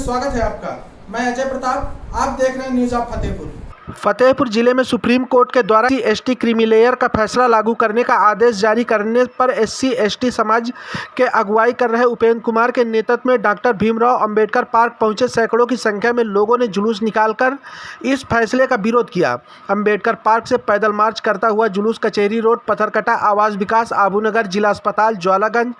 स्वागत है आपका। मैं अजय प्रताप, आप देख रहे हैं न्यूज़ ऑफ फतेहपुर। फतेहपुर जिले में सुप्रीम कोर्ट के द्वारा SC/ST क्रीमी लेयर का फैसला लागू करने का आदेश जारी करने पर SC/ST समाज के अगुवाई कर रहे उपेंद्र कुमार के नेतृत्व में डॉक्टर भीमराव अंबेडकर पार्क पहुंचे सैकड़ों की संख्या में लोगों ने जुलूस निकालकर इस फैसले का विरोध किया। अंबेडकर पार्क से पैदल मार्च करता हुआ जुलूस कचहरी रोड, पत्थरकटा, आवास विकास, आबूनगर, जिला अस्पताल, ज्वालागंज,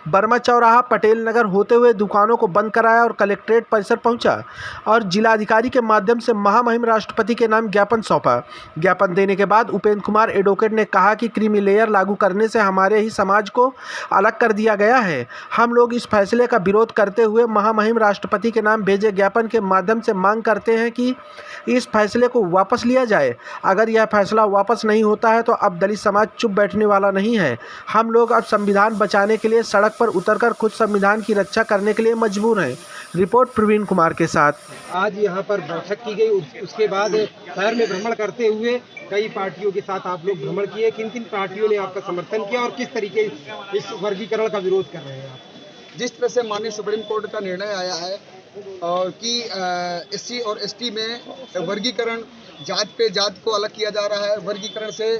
बर्मा चौराहा, पटेल नगर होते हुए दुकानों को बंद कराया और कलेक्ट्रेट परिसर पहुंचा और जिलाधिकारी के माध्यम से महामहिम राष्ट्रपति के नाम ज्ञापन सौंपा। ज्ञापन देने के बाद उपेंद्र कुमार एडवोकेट ने कहा कि क्रीमी लेयर लागू करने से हमारे ही समाज को अलग कर दिया गया है। हम लोग इस फैसले का विरोध करते हुए महामहिम राष्ट्रपति के नाम भेजे ज्ञापन के माध्यम से मांग करते हैं कि इस फैसले को वापस लिया जाए। अगर यह फैसला वापस नहीं होता है तो अब दलित समाज चुप बैठने वाला नहीं है। हम लोग अब संविधान बचाने के लिए सड़क पर उतरकर खुद संविधान की रक्षा करने के लिए मजबूर हैं। रिपोर्ट प्रवीण कुमार के साथ। आज यहाँ पर बैठक की गई, उसके बाद शहर में भ्रमण करते हुए कई पार्टियों के साथ आप लोग भ्रमण किए। किन किन पार्टियों ने आपका समर्थन किया और किस तरीके इस वर्गीकरण का विरोध कर रहे हैं आप? जिस तरह से माननीय सुप्रीम कोर्ट का निर्णय आया है और कि SC और ST में वर्गीकरण, जात पे जात को अलग किया जा रहा है, वर्गीकरण से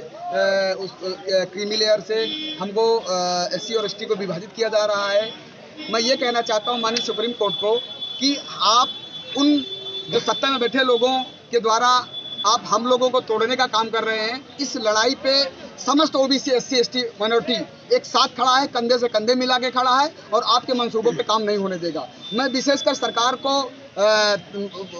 उस क्रीमी लेयर से हमको SC और ST को विभाजित किया जा रहा है। मैं ये कहना चाहता हूँ माननीय सुप्रीम कोर्ट को कि आप उन जो सत्ता में बैठे लोगों के द्वारा आप हम लोगों को तोड़ने का काम कर रहे हैं। इस लड़ाई पे समस्त OBC, SC, ST माइनॉरिटी एक साथ खड़ा है, कंधे से कंधे मिला के खड़ा है और आपके मंसूबों पे काम नहीं होने देगा। मैं विशेषकर सरकार को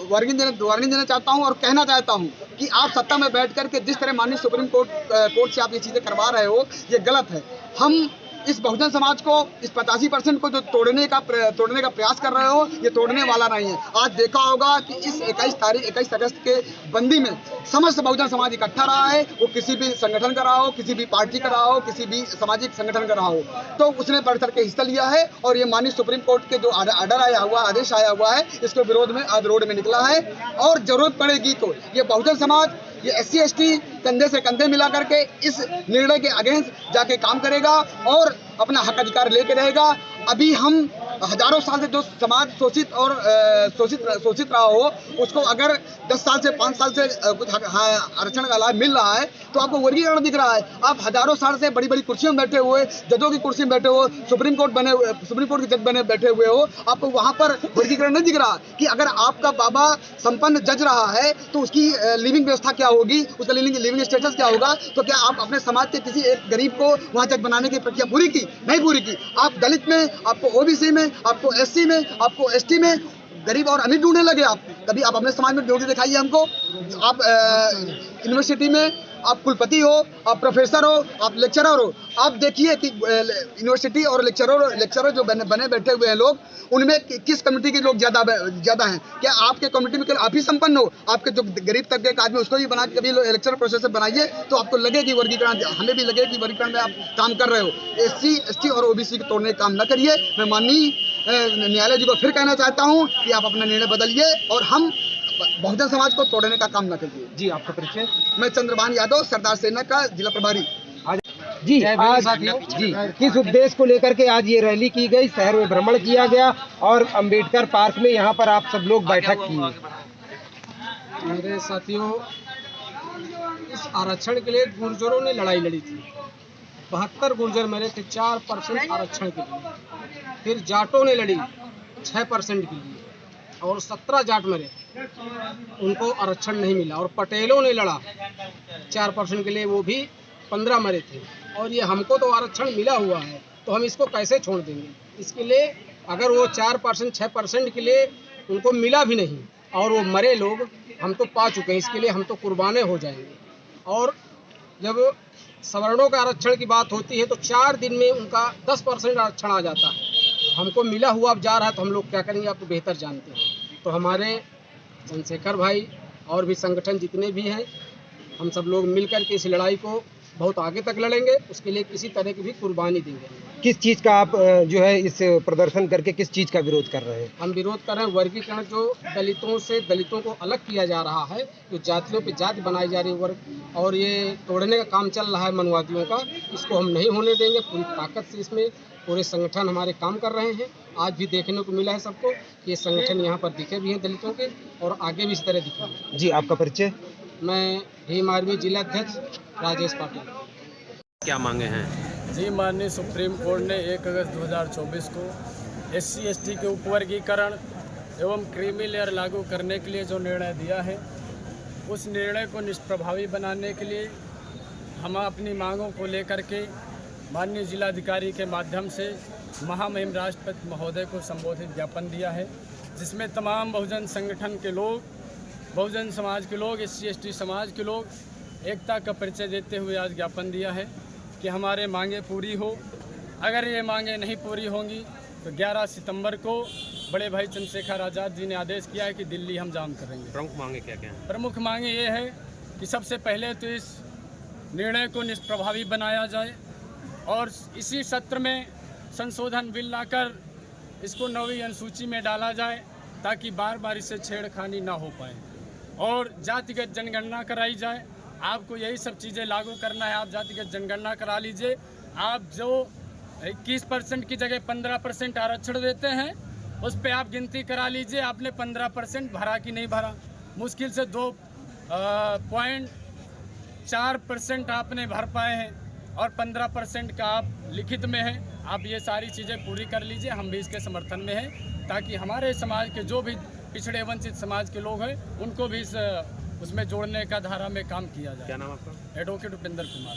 वार्निंग देना चाहता हूं और कहना चाहता हूं कि आप सत्ता में बैठ कर के जिस तरह माननीय सुप्रीम कोर्ट से आप ये चीज़ें करवा रहे हो, ये गलत है। हम इस बहुजन समाज को, इस 85% को जो तोड़ने का प्रयास कर रहे हो, ये तोड़ने वाला नहीं है। आज देखा होगा कि इस 21 अगस्त के बंदी में समस्त बहुजन समाज इकट्ठा रहा है। वो किसी भी संगठन का रहा हो, किसी भी पार्टी का रहा हो, किसी भी सामाजिक संगठन का रहा हो, तो उसने बढ़ चढ़ के हिस्सा लिया है और ये माननीय सुप्रीम कोर्ट के जो आर्डर आया हुआ, आदेश आया हुआ है, इसके विरोध में आज रोड में निकला है। और जरूरत पड़ेगी तो ये बहुजन समाज, ये SC ST कंधे से कंधे मिला करके इस निर्णय के अगेंस्ट जाके काम करेगा और अपना हक अधिकार लेके रहेगा। अभी हम हजारों साल से जो समाज शोषित रहा हो, उसको अगर 10 साल से 5 साल से कुछ आरक्षण का लाभ मिल रहा है तो आपको वर्गीकरण दिख रहा है। आप हजारों साल से बड़ी बड़ी कुर्सियों में बैठे हुए, जजों की कुर्सी में बैठे हो, सुप्रीम कोर्ट के जज बने बैठे हुए हो, आपको वहां पर वर्गीकरण नहीं दिख रहा कि अगर आपका बाबा संपन्न जज रहा है तो उसकी लिविंग व्यवस्था क्या होगी, उसका लिविंग स्टेटस क्या होगा। तो क्या आप अपने समाज के किसी एक गरीब को वहां जज बनाने की प्रक्रिया पूरी की? नहीं पूरी की। आप दलित में, आपको OBC में, आपको SC में, आपको ST में गरीब और अमीर ढूंढने लगे। आप कभी आप अपने समाज में ढूंढ दिखाइए हमको। आप यूनिवर्सिटी में आप कुलपति हो, आप प्रोफेसर हो, आप लेक्चरर हो, आप देखिए कि यूनिवर्सिटी और लेक्चरर जो बने बैठे हुए हैं लोग, उनमें किस कम्युनिटी के लोग ज़्यादा हैं? क्या आपके कम्युनिटी में केवल आप ही संपन्न हो? आपके जो गरीब तबके का आदमी उसको भी बना कभी लेक्चरर प्रोफेसर बनाइए तो आपको लगे कि वर्गीकरण, हमें भी लगे कि वर्गीकरण में आप काम कर रहे हो। SC ST और OBC को तोड़ने का काम न करिए। मैं माननीय न्यायालय जी को फिर कहना चाहता हूँ कि आप अपना निर्णय बदलिए और हम बहुजन समाज को तोड़ने का काम न करिए। जी, आपका परिचय? मैं चंद्रभान यादव, सरदार सेना का जिला प्रभारी। जी, आज जी किस उद्देश्य को लेकर के आज ये रैली की गई, शहर में भ्रमण किया गया और अंबेडकर पार्क में यहाँ पर आप सब लोग बैठक की? मेरे साथियों, इस आरक्षण के लिए गुर्जरों ने लड़ाई लड़ी थी। 72 गुर्जर मरे थे 4% आरक्षण के लिए। फिर जाटों ने लड़ी 6% के लिए और 17 जाट मरे, उनको आरक्षण नहीं मिला। और पटेलों ने लड़ा 4% के लिए, वो भी 15 मरे थे। और ये हमको तो आरक्षण मिला हुआ है तो हम इसको कैसे छोड़ देंगे? इसके लिए अगर वो 4% 6% के लिए उनको मिला भी नहीं और वो मरे लोग, हम तो पा चुके हैं, इसके लिए हम तो कुर्बाने हो जाएंगे। और जब सवर्णों का आरक्षण की बात होती है तो 4 दिन में उनका 10% आरक्षण आ जाता है। हमको मिला हुआ अब जा रहा है तो हम लोग क्या करेंगे, आप तो बेहतर जानते हैं। तो हमारे चंद्रशेखर भाई और भी संगठन जितने भी हैं, हम सब लोग मिलकर के इस लड़ाई को बहुत आगे तक लड़ेंगे, उसके लिए किसी तरह की भी कुर्बानी देंगे। किस चीज़ का आप जो है इस प्रदर्शन करके किस चीज़ का विरोध कर रहे हैं? हम विरोध कर रहे हैं वर्गीकरण, जो दलितों को अलग किया जा रहा है, जो जातियों पे जाति बनाई जा रही है वर्ग, और ये तोड़ने का काम चल रहा है मनुवादियों का, इसको हम नहीं होने देंगे। पूरी ताकत से इसमें पूरे संगठन हमारे काम कर रहे हैं। आज भी देखने को मिला है सबको कि ये संगठन यहाँ पर दिखे भी हैं दलितों के, और आगे भी इस तरह दिखेंगे। जी, आपका परिचय? मैं भीम आर्मी जिला अध्यक्ष राजेश पाटिल। क्या मांगे हैं? जी, माननीय सुप्रीम कोर्ट ने 1 अगस्त 2024 को SC/ST के उपवर्गीकरण एवं क्रीमी लेयर लागू करने के लिए जो निर्णय दिया है, उस निर्णय को निष्प्रभावी बनाने के लिए हम अपनी मांगों को लेकर के माननीय जिलाधिकारी के माध्यम से महामहिम राष्ट्रपति महोदय को संबोधित ज्ञापन दिया है, जिसमें तमाम बहुजन संगठन के लोग, बहुजन समाज के लोग, SC/ST समाज के लोग एकता का परिचय देते हुए आज ज्ञापन दिया है कि हमारे मांगे पूरी हो। अगर ये मांगे नहीं पूरी होंगी तो 11 सितंबर को बड़े भाई चंद्रशेखर आज़ाद जी ने आदेश किया है कि दिल्ली हम जाम करेंगे। प्रमुख मांगे क्या क्या हैं? प्रमुख मांगे ये है कि सबसे पहले तो इस निर्णय को निष्प्रभावी बनाया जाए और इसी सत्र में संशोधन बिल लाकर इसको 9वीं अनुसूची में डाला जाए, ताकि बार बार इससे छेड़खानी ना हो पाए, और जातिगत जनगणना कराई जाए। आपको यही सब चीज़ें लागू करना है, आप जातिगत जनगणना करा लीजिए। आप जो 21% की जगह 15% आरक्षण देते हैं, उस पे आप गिनती करा लीजिए, आपने 15% भरा कि नहीं भरा। मुश्किल से 2.4% आपने भर पाए हैं और 15% का आप लिखित में है। आप ये सारी चीज़ें पूरी कर लीजिए, हम भी इसके समर्थन में हैं, ताकि हमारे समाज के जो भी पिछड़े वंचित समाज के लोग हैं उनको भी उसमें जोड़ने का धारा में काम किया जाए। क्या नाम आपका? एडवोकेट उपेंद्र कुमार।